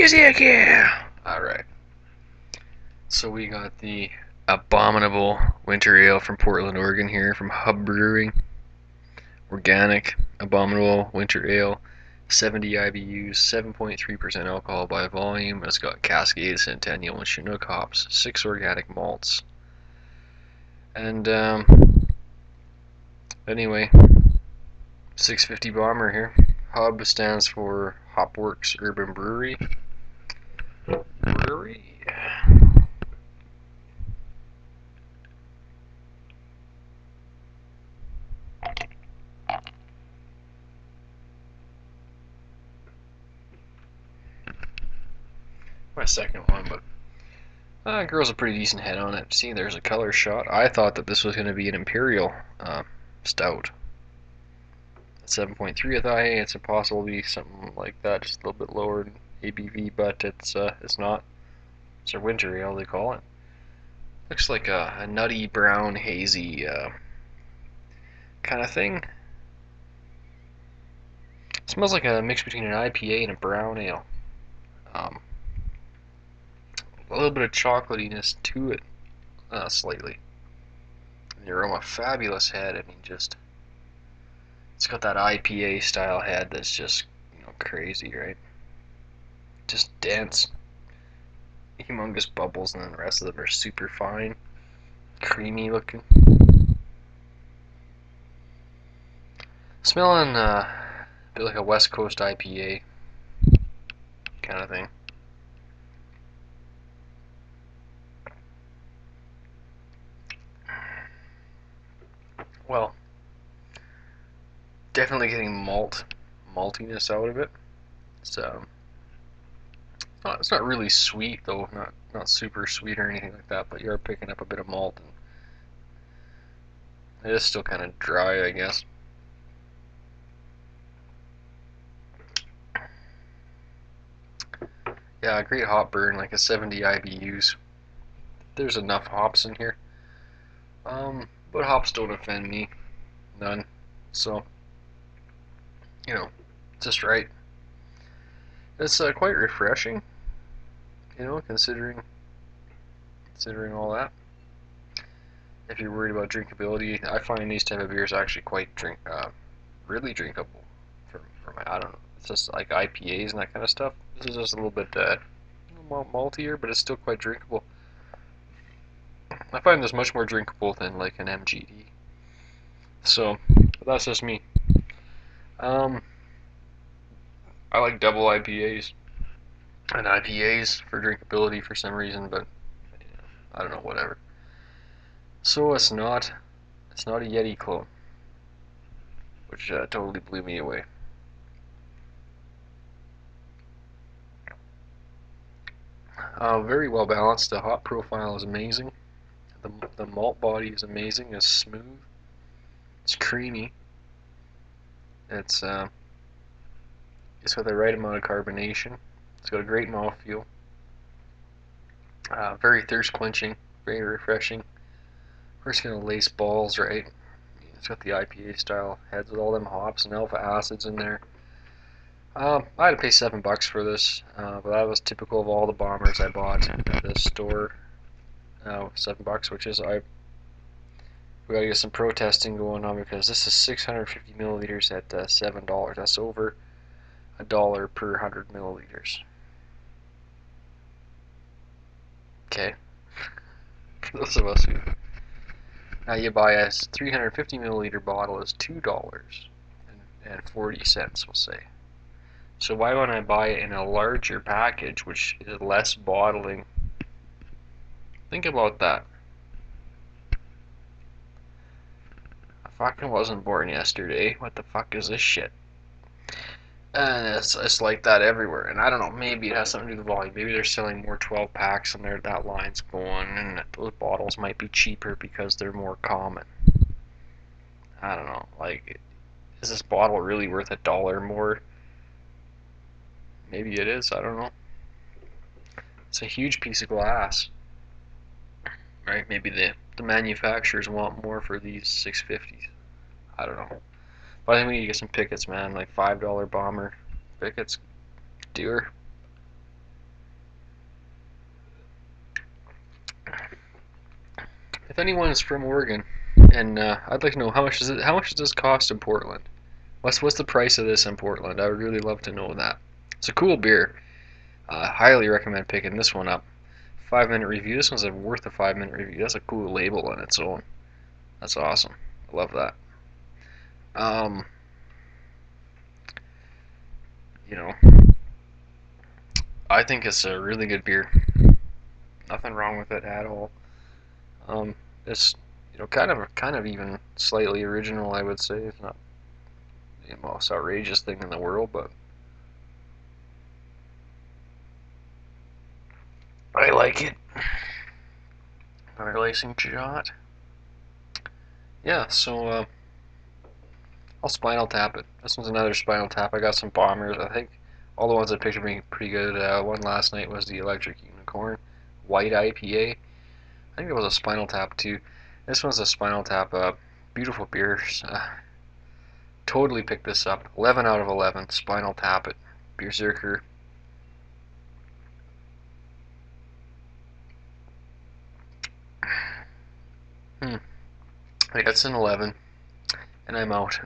Beerzerker! Alright. So we got the Abominable Winter Ale from Portland, Oregon here from h.u.b Brewery. Organic Abominable Winter Ale. 70 IBUs, 7.3% alcohol by volume. It's got Cascade, Centennial, and Chinook hops. 6 organic malts. And, anyway, 650 bomber here. h.u.b stands for Hopworks Urban Brewery. My second one, but girl's a pretty decent head on it. See, there's a color shot. I thought that this was going to be an Imperial stout. At 7.3, I thought, hey, it's impossible to be something like that, just a little bit lower in ABV, but it's not. It's a winter ale, they call it. Looks like a nutty, brown, hazy kind of thing. Smells like a mix between an I.P.A. and a brown ale. A little bit of chocolatiness to it, slightly. And the aroma, fabulous head. I mean, just it's got that I.P.A. style head that's just, crazy, right? Just dense, humongous bubbles, and then the rest of them are super fine, creamy looking. Smelling a bit like a West Coast IPA kind of thing. Well, definitely getting maltiness out of it. So it's not really sweet though, not super sweet or anything like that, but you are picking up a bit of malt, and it is still kind of dry, I guess. Yeah, great hop burn, like a 70 IBUs. There's enough hops in here. But hops don't offend me, none. So, just right. It's quite refreshing, considering all that. If you're worried about drinkability, I find these type of beers actually quite really drinkable. I don't know, it's just like IPAs and that kind of stuff. This is just a little bit maltier, but it's still quite drinkable. I find this much more drinkable than like an MGD. So, but that's just me. I like double IPAs and IPAs for drinkability for some reason, but I don't know, whatever. So it's not a Yeti clone, which totally blew me away. Very well balanced. The hop profile is amazing. The malt body is amazing. It's smooth. It's creamy. It's got the right amount of carbonation. It's got a great mouthfeel. Very thirst quenching. Very refreshing. We're just gonna lace balls, right? It's got the IPA style heads with all them hops and alpha acids in there. I had to pay $7 for this, but that was typical of all the bombers I bought at this store. $7, which is we gotta get some protesting going on because this is 650 milliliters at $7. That's over $1 per 100 milliliters. Okay, for those of us who now you buy a 350 milliliter bottle is $2.40, we'll say. So why wouldn't I buy it in a larger package, which is less bottling? Think about that. I fucking wasn't born yesterday. What the fuck is this shit? And it's like that everywhere. And I don't know, maybe it has something to do with the volume. Maybe they're selling more 12 packs and that line's going, and those bottles might be cheaper because they're more common. I don't know. Like, is this bottle really worth $1 more? Maybe it is. I don't know. It's a huge piece of glass, right? Maybe the manufacturers want more for these 650s. I don't know. But I think we need to get some pickets, man. Like $5 bomber pickets. Doer. if anyone is from Oregon, and I'd like to know how much does this cost in Portland? What's the price of this in Portland? I would really love to know that. It's a cool beer. Highly recommend picking this one up. 5-minute review. This one's worth a 5-minute review. That's a cool label on its own. That's awesome. I love that. Um, you know, I think it's a really good beer. Nothing wrong with it at all. It's kind of even slightly original. I would say it's not the most outrageous thing in the world, but I like it. Another lacing shot. Yeah, so I'll Spinal Tap it. This one's another Spinal Tap. I got some bombers. I think all the ones I picked are being pretty good. One last night was the Electric Unicorn White I.P.A. I think it was a Spinal Tap too. This one's a Spinal Tap. Beautiful beers. Totally picked this up. 11 out of 11. Spinal Tap it. Beerzerker. Yeah, it's an 11, and I'm out.